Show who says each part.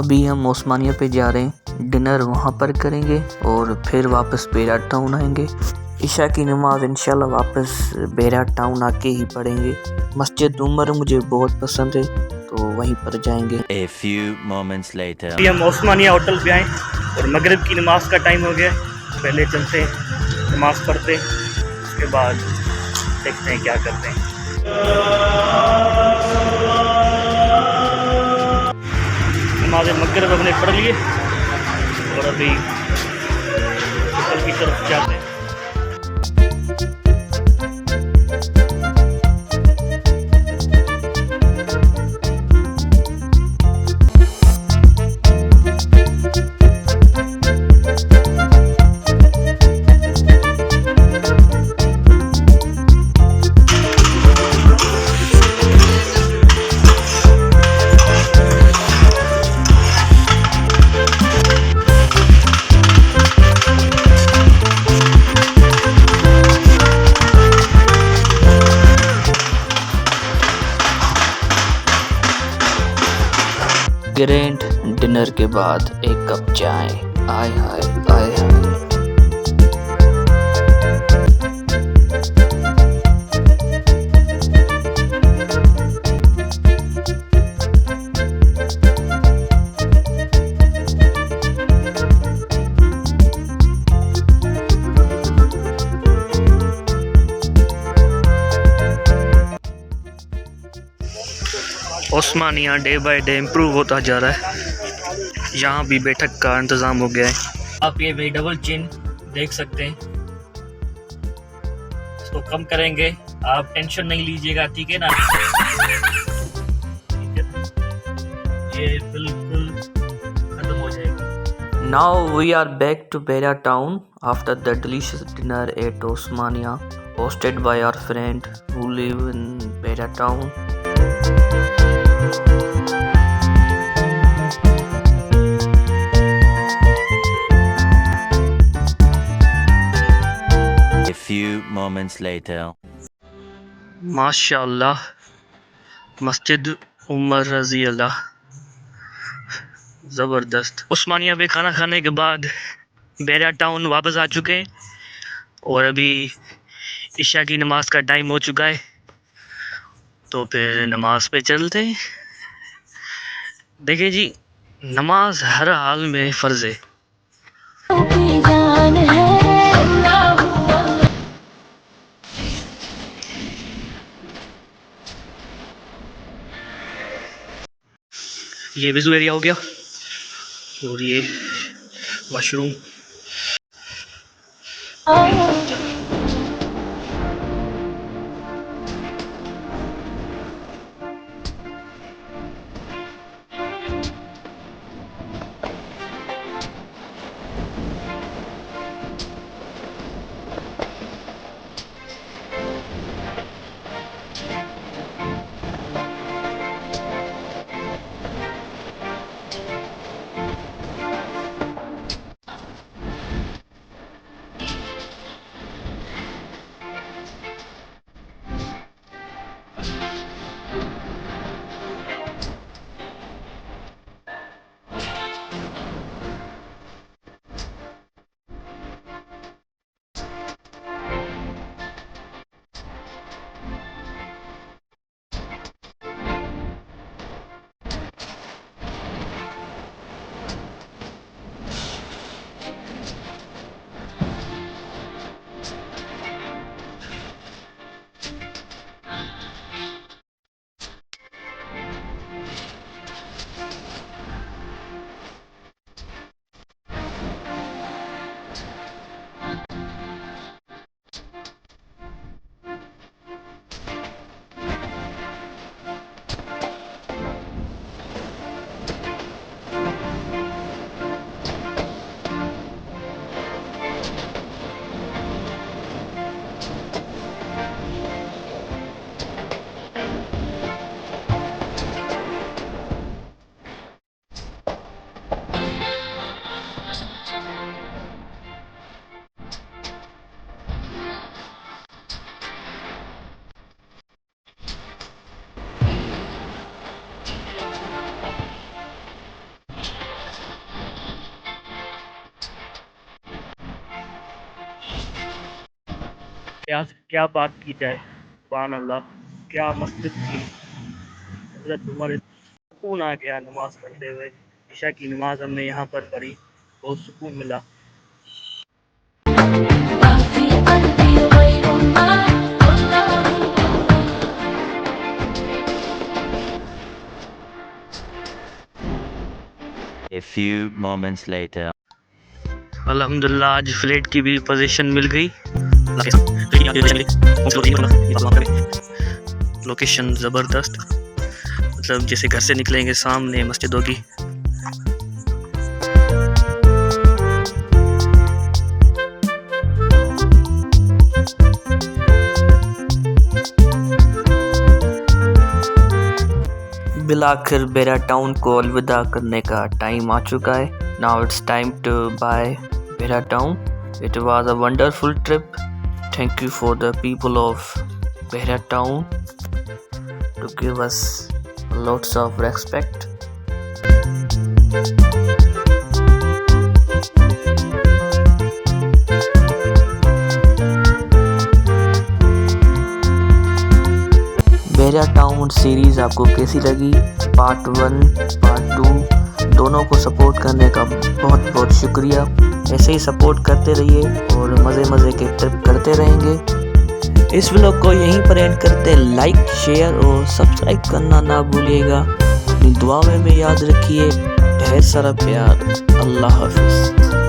Speaker 1: अभी हम ओस्मानिया पे जा रहे हैं, डिनर वहाँ पर करेंगे और फिर वापस बैराट टाउन आएंगे। इशा की नमाज इंशाल्लाह वापस बैराट टाउन आके ही पढ़ेंगे। मस्जिद उमर मुझे बहुत पसंद है तो वहीं पर जाएंगे।
Speaker 2: A few moments later.
Speaker 3: हम ओस्मानिया होटल पे आए और मगरिब की नमाज का टाइम हो गया। पहले चलते हैं नमाज पढ़ते, उसके बाद देखते हैं क्या करते हैं। नमाज मगरिब हमने पढ़ लिए और अभी होटल की तरफ जाते हैं।
Speaker 1: ग्रैंड डिनर के बाद एक कप चाय, आय हाय आय हाय।
Speaker 3: Osmania day by day improve होता जा रहा है। यहाँ भी बैठक का इंतज़ाम हो गया है। आप ये भी डबल चिन देख सकते हैं, इसको कम करेंगे। आप टेंशन नहीं लीजिएगा, ठीक है ना? ठीक है ना? ये बिल्कुल खत्म हो जाएगा।
Speaker 1: Now we are back to Beira town after the delicious dinner at Osmania, hosted by our friend who live in Beira town.
Speaker 2: A few moments later.
Speaker 3: माशाअल्लाह, मस्जिद उमर रजी अल्लाह, ज़बरदस्त। उस्मानिया पे खाना खाने के बाद बैरा टाउन वापस आ चुके हैं और अभी इशा की नमाज का टाइम हो चुका है, तो फिर नमाज पे चलते हैं। देखिए जी, नमाज हर हाल में फ़र्ज़ है। ये विज़ू एरिया हो गया और ये वॉशरूम। क्या बात की जाए, सुभान अल्लाह, क्या मस्जिद थी। हज़रत उमर, सुकून आ गया नमाज पढ़ते हुए। इशा की नमाज हमने यहाँ पर पढ़ी, बहुत सुकून मिला।
Speaker 2: A few moments later.
Speaker 3: अल्हम्दुलिल्लाह आज फ्लैट की भी पोजीशन मिल गई। लोकेशन ज़बरदस्त, मतलब जैसे घर से निकलेंगे सामने मस्जिद होगी। बिलाखिर बेरा टाउन को अलविदा करने का टाइम आ चुका है। Now it's time to bye Bera town. It was a wonderful trip. Thank you for the people of Bera town to give us lots of respect. Bera town series आपको कैसी लगी? पार्ट 1, पार्ट 2 दोनों को सपोर्ट करने का बहुत बहुत शुक्रिया। ऐसे ही सपोर्ट करते रहिए और मज़े के ट्रिप करते रहेंगे। इस व्लॉग को यहीं पर एंड करते। लाइक, शेयर और सब्सक्राइब करना ना भूलिएगा। अपनी दुआ में याद रखिए। ढेर सारा प्यार। अल्लाह हाफिज़।